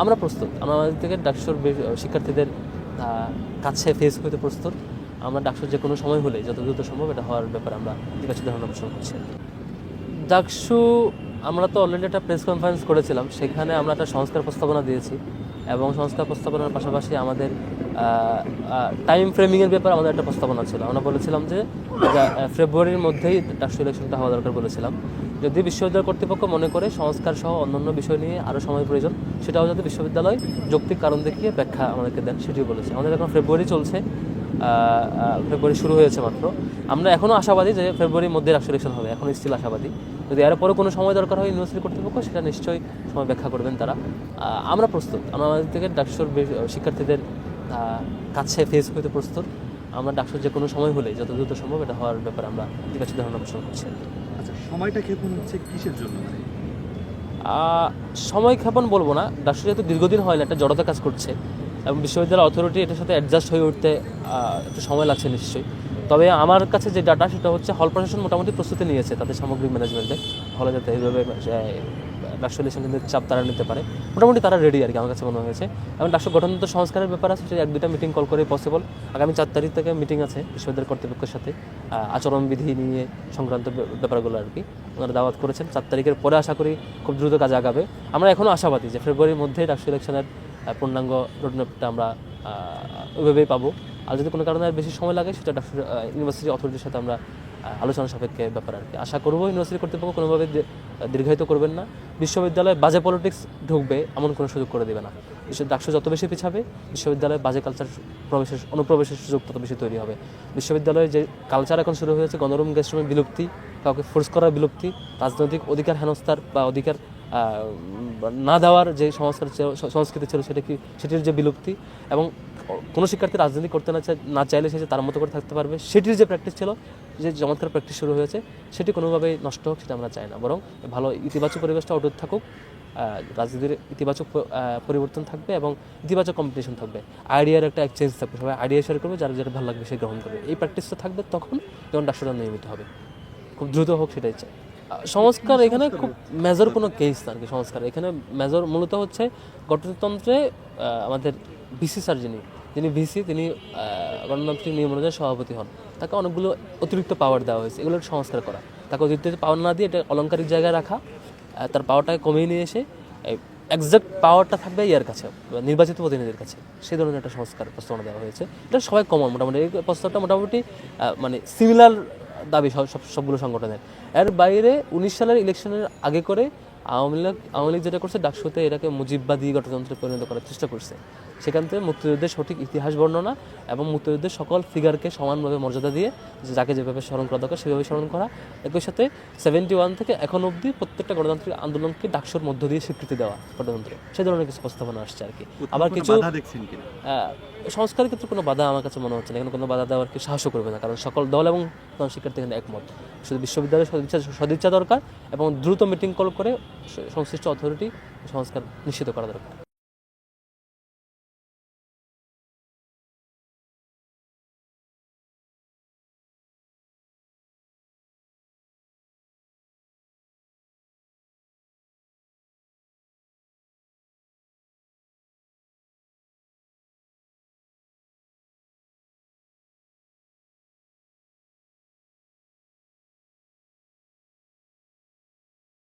আমরা প্রস্তুত, আমরা আমাদের থেকে ডাকসুর শিক্ষার্থীদের কাছে ফেস করতে প্রস্তুত। আমরা ডাকসুর যে কোনো সময় হলে যত দ্রুত সম্ভব এটা হওয়ার ব্যাপারে আমরা ইতিবাচক ধারণা পোষণ করছি। ডাকসু আমরা তো অলরেডি একটা প্রেস কনফারেন্স করেছিলাম, সেখানে আমরা একটা সংস্কার প্রস্তাবনা দিয়েছি এবং সংস্কার প্রস্তাবনার পাশাপাশি আমাদের টাইম ফ্রেমিংয়ের ব্যাপারে আমাদের একটা প্রস্তাবনা ছিল। আমরা বলেছিলাম যে ফেব্রুয়ারির মধ্যেই ডাকসু ইলেকশনটা হওয়া দরকার বলেছিলাম। যদি বিশ্ববিদ্যালয় কর্তৃপক্ষ মনে করে সংস্কার সহ অন্যান্য বিষয় নিয়ে আরও সময় প্রয়োজন, সেটাও যাতে বিশ্ববিদ্যালয় যৌক্তিক কারণ দেখিয়ে ব্যাখ্যা আমাদেরকে দেন, সেটিও বলেছে। আমাদের এখন ফেব্রুয়ারি চলছে, ফেব্রুয়ারি শুরু হয়েছে মাত্র। আমরা এখনও আশাবাদী যে ফেব্রুয়ারির মধ্যে ডাকসু ইলেকশন হবে, এখন স্টিল আশাবাদী। যদি এর পরে কোনো সময় দরকার হয় ইউনিভার্সিটি কর্তৃপক্ষ সেটা নিশ্চয়ই সময় ব্যাখ্যা করবেন তারা। আমরা প্রস্তুত, আমরা আমাদের থেকে ডাকসুর শিক্ষার্থীদের কাছে ফেস করতে প্রস্তুত। আমরা ডাকসুর যে কোনো সময় হলে যত দ্রুত সম্ভব এটা হওয়ার ব্যাপারে আমরা ইতিবাচক ধারণা পোষণ করছি। আচ্ছা, সময়টা ক্ষেপণ হচ্ছে কিসের জন্য? সময় ক্ষেপণ বলবো না, ডাকসু যেহেতু দীর্ঘদিন হয় না, একটা জড়তা কাজ করছে এবং বিশ্ববিদ্যালয় অথরিটি এটার সাথে অ্যাডজাস্ট হয়ে উঠতে একটু সময় লাগছে নিশ্চয়ই। তবে আমার কাছে যে ডাটা সেটা হচ্ছে হল প্রশাসন মোটামুটি প্রস্তুতি নিয়েছে তাদের সামগ্রিক ম্যানেজমেন্টে, হলে যাতে এইভাবে ডাকসু ইলেকশনের চাপ তারা নিতে পারে, মোটামুটি তারা রেডি আর কি আমার কাছে মনে হয়েছে। এবং ডাকসু গঠনতন্ত্র সংস্কারের ব্যাপার আছে, সেটা 1-2টা মিটিং কল করে পসিবল। আগামী 4 তারিখ থেকে মিটিং আছে বিশ্ববিদ্যালয় কর্তৃপক্ষের সাথে, আচরণবিধি নিয়ে সংক্রান্ত ব্যাপারগুলো আর কি ওনারা দাওয়াত করেছেন। 4 তারিখের পরে আশা করি খুব দ্রুত কাজ আগাবে। আমরা এখনও আশাবাদী যে ফেব্রুয়ারির মধ্যেই ডাকসু ইলেকশনের পূর্ণাঙ্গ রোডম্যাপটা আমরা ওইভাবেই পাবো। আর যদি কোনো কারণে আর বেশি সময় লাগে সেটা ডাকসু ইউনিভার্সিটি অথরিটির সাথে আমরা আলোচনা সাপেক্ষে ব্যাপার আর কি। আশা করবো ইউনিভার্সিটি কর্তৃপক্ষ কোনোভাবে দীর্ঘায়িত করবেন না, বিশ্ববিদ্যালয়ে বাজে পলিটিক্স ঢুকবে এমন কোনো সুযোগ করে দেবে না। ডাকসু যত বেশি পিছাবে বিশ্ববিদ্যালয়ে বাজে কালচার অনুপ্রবেশের সুযোগ তত বেশি তৈরি হবে। বিশ্ববিদ্যালয়ে যে কালচার এখন শুরু হয়েছে, গণরুম গেস্টরুমের বিলুপ্তি, কাউকে ফোর্স করার বিলুপ্তি, রাজনৈতিক অধিকার হেনস্থার বা অধিকার না দেওয়ার যে সংস্কৃতি ছিল সেটির যে বিলুপ্তি, এবং কোনো শিক্ষার্থী রাজনীতি করতে না চাইলে সে যে তার মতো করে থাকতে পারবে সেটির যে প্র্যাকটিস ছিল, যে চমৎকার প্র্যাকটিস শুরু হয়েছে, সেটি কোনোভাবেই নষ্ট হোক সেটা আমরা চাই না। বরং ভালো ইতিবাচক পরিবেশটা অটুট থাকুক, রাজনীতির ইতিবাচক পরিবর্তন থাকবে এবং ইতিবাচক কম্পিটিশন থাকবে, আইডিয়ার একটা এক্সচেঞ্জ থাকবে, সবাই আইডিয়া শেয়ার করবে, যার যেটা ভালো লাগবে সে গ্রহণ করবে। এই প্র্যাকটিসটা থাকবে তখন যখন ডাকসুটা নিয়মিত হবে, খুব দ্রুত হোক সেটাই চাই। সংস্কার এখানে খুব মেজর কোনো কেস না আর কি। সংস্কার এখানে মেজর মূলত হচ্ছে গঠনতন্ত্রে আমাদের ভিসি স্যার যিনি ভিসি, তিনি গণতান্ত্রিক নিয়ম অনুযায়ী সভাপতি হন, তাকে অনেকগুলো অতিরিক্ত পাওয়ার দেওয়া হয়েছে, এগুলো সংস্কার করা। তাকে অতিরিক্ত পাওয়ার না দিয়ে এটা অলংকারিক জায়গায় রাখা, তার পাওয়ারটাকে কমিয়ে নিয়ে এসে এক্সাক্ট পাওয়ারটা থাকবে ইয়ার কাছে, নির্বাচিত প্রতিনিধির কাছে। সেই ধরনের একটা সংস্কার প্রস্তাবনা দেওয়া হয়েছে। এটা সবাই কমন, মোটামুটি এই প্রস্তাবটা মোটামুটি মানে সিমিলার দাবি সবগুলো সংগঠনের। এর বাইরে 19 সালের ইলেকশনের আগে করে আওয়ামী লীগ যেটা করছে, ডাকসুতে এটাকে মুজিববাদী গণতন্ত্রে পরিণত করার চেষ্টা করছে। সেখান থেকে মুক্তিযুদ্ধের সঠিক ইতিহাস বর্ণনা এবং মুক্তিযুদ্ধের সকল ফিগারকে সমানভাবে মর্যাদা দিয়ে যাকে যেভাবে স্মরণ করা দরকার সেভাবে স্মরণ করা। একই সাথে 71 থেকে এখন অবধি প্রত্যেকটা গণতান্ত্রিক আন্দোলনকে ডাকসুর মধ্য দিয়ে স্বীকৃতি দেওয়া গণতন্ত্রে, সে ধরনের কিছু প্রস্তাবনা আসছে আর কি। আবার কিছু সংস্কারের ক্ষেত্রে কোনো বাধা আমার কাছে মনে হচ্ছে না, এখানে কোনো বাধা দেওয়ার কি সাহসও করবে না, কারণ সকল দল এবং শিক্ষার্থী এখানে একমত। শুধু বিশ্ববিদ্যালয়ের সদিচ্ছা দরকার এবং দ্রুত মিটিং কল করে সংশ্লিষ্ট অথরিটি সংস্কার নিশ্চিত করা দরকার।